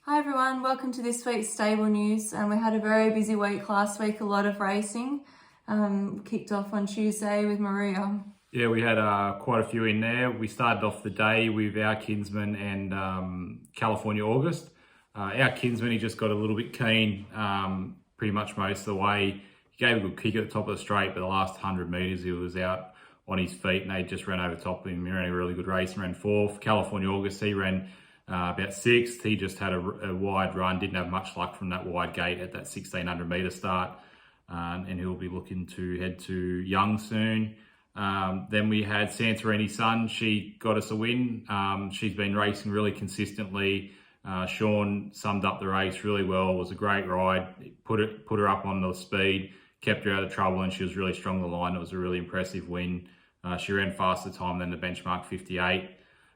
Hi everyone, welcome to this week's stable news. We had a very busy week last week, a lot of racing. Kicked off on Tuesday with Maria. Yeah, we had quite a few in there. We started off the day with our Kinsman and California August. Our Kinsman, he just got a little bit keen pretty much most of the way. He gave a good kick at the top of the straight, but the last 100 metres he was out on his feet and they just ran over top of him. He ran a really good race and ran fourth. California August, he ran about sixth. He just had a wide run, didn't have much luck from that wide gate at that 1600 metre start. And he'll be looking to head to Young soon. Then we had Santorini Sun. She got us a win. She's been racing really consistently. Sean summed up the race really well. It was a great ride. Put her up on the speed, kept her out of trouble, and she was really strong on the line. It was a really impressive win. She ran faster time than the benchmark 58.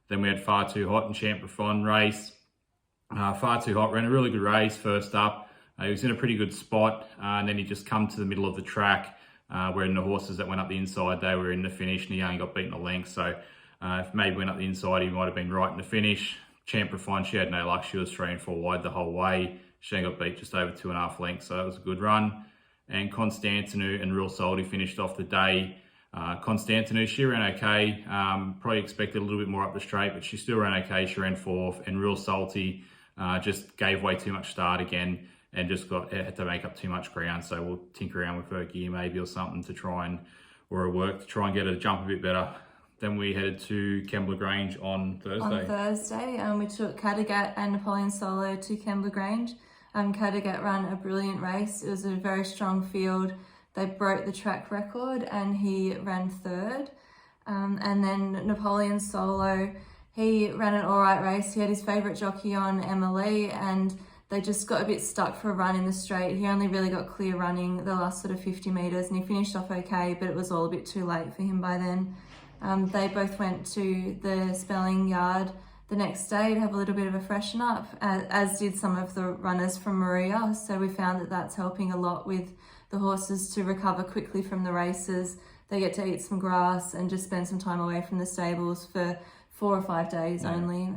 Then we had Far Too Hot and Champ Fun race. Far Too Hot ran a really good race first up. He was in a pretty good spot, and then he just come to the middle of the track. Wherein the horses that went up the inside, they were in the finish, and he only got beaten a length. So if maybe went up the inside, he might have been right in the finish. Champ Fun, she had no luck. She was 3 and 4 wide the whole way. She only got beat just over 2.5 lengths, so that was a good run. And Constantinu and Real Salty finished off the day. Constantinu, she ran okay. Probably expected a little bit more up the straight, but she still ran okay. She ran fourth. And Real Salty just gave way too much start again and just had to make up too much ground. So we'll tinker around with her gear maybe or something to try and, or a work to try and get her to jump a bit better. Then we headed to Kembla Grange on Thursday. We took Kattegat and Napoleon Solo to Kembla Grange. Kattegat ran a brilliant race. It was a very strong field. They broke the track record and he ran third. And then Napoleon Solo, he ran an all right race. He had his favourite jockey on, Emily, and they just got a bit stuck for a run in the straight. He only really got clear running the last sort of 50 metres and he finished off okay, but it was all a bit too late for him by then. They both went to the Spelling Yard the next day to have a little bit of a freshen up, as did some of the runners from Maria. So we found that that's helping a lot with the horses to recover quickly from the races. They get to eat some grass and just spend some time away from the stables for 4 or 5 days only.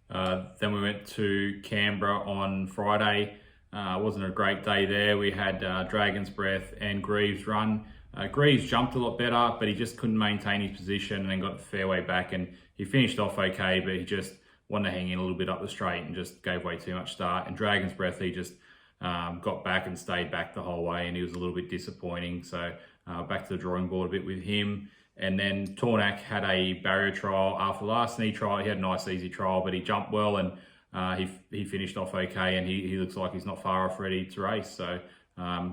Then we went to Canberra on Friday. It wasn't a great day there. We had Dragon's Breath and Greaves run. Greaves jumped a lot better, but he just couldn't maintain his position and then got the fairway back, and he finished off okay, but he just wanted to hang in a little bit up the straight and just gave way too much start. And Dragon's Breath, he just got back and stayed back the whole way, and he was a little bit disappointing. So back to the drawing board a bit with him. And then Tornak had a barrier trial after the last knee trial. He had a nice easy trial, but he jumped well and he finished off okay, and he looks like he's not far off ready to race. So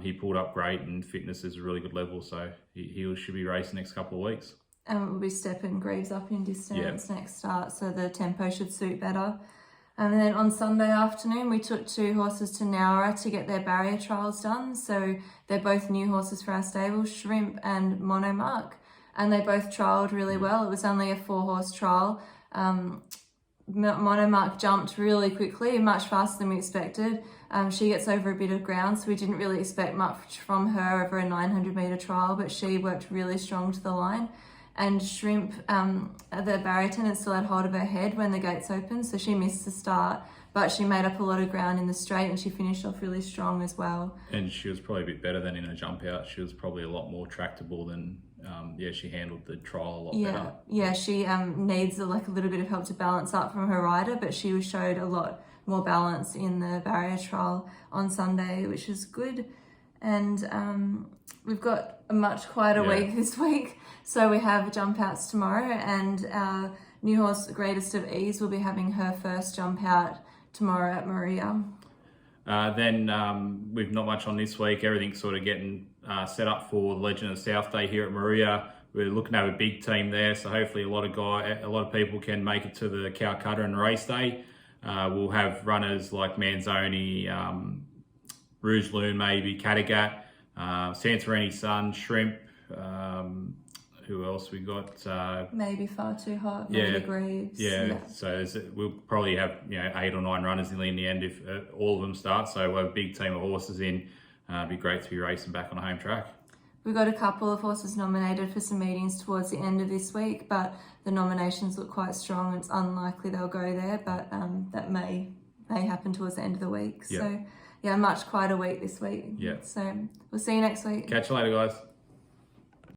he pulled up great, and fitness is a really good level. So he should be racing next couple of weeks. And we'll be stepping Greaves up in distance next start, so the tempo should suit better. And then on Sunday afternoon, we took 2 horses to Nowra to get their barrier trials done. So they're both new horses for our stable, Shrimp and Monomark. And they both trialled really well. It was only a 4-horse trial. Monomark jumped really quickly, much faster than we expected. She gets over a bit of ground, so we didn't really expect much from her over a 900 metre trial, but she worked really strong to the line. And Shrimp, the barrier attendant still had hold of her head when the gates opened, so she missed the start, but she made up a lot of ground in the straight and she finished off really strong as well. And she was probably a bit better than in her jump out. She was probably a lot more tractable than, she handled the trial a lot better. Yeah, she needs a little bit of help to balance up from her rider, but she showed a lot more balance in the barrier trial on Sunday, which is good. And we've got a much quieter week this week. So we have jump outs tomorrow, and our new horse, Greatest of Ease, will be having her first jump out tomorrow at Maria. Then we've not much on this week. Everything's sort of getting set up for the Legend of South Day here at Maria. We're looking to have a big team there, so hopefully a lot of people can make it to the Calcutta and race day. We'll have runners like Manzoni, Rouge Loon, maybe Kattegat, Santorini Sun, Shrimp. Who else we got? Maybe Far Too Hot, maybe Greaves. So we'll probably have 8 or 9 runners in the end if all of them start. So we'll have a big team of horses in. It'd be great to be racing back on a home track. We've got a couple of horses nominated for some meetings towards the end of this week, but the nominations look quite strong. It's unlikely they'll go there, but that may may happen towards the end of the week. Yeah. So yeah, much quieter week this week. Yeah. So we'll see you next week. Catch you later, guys.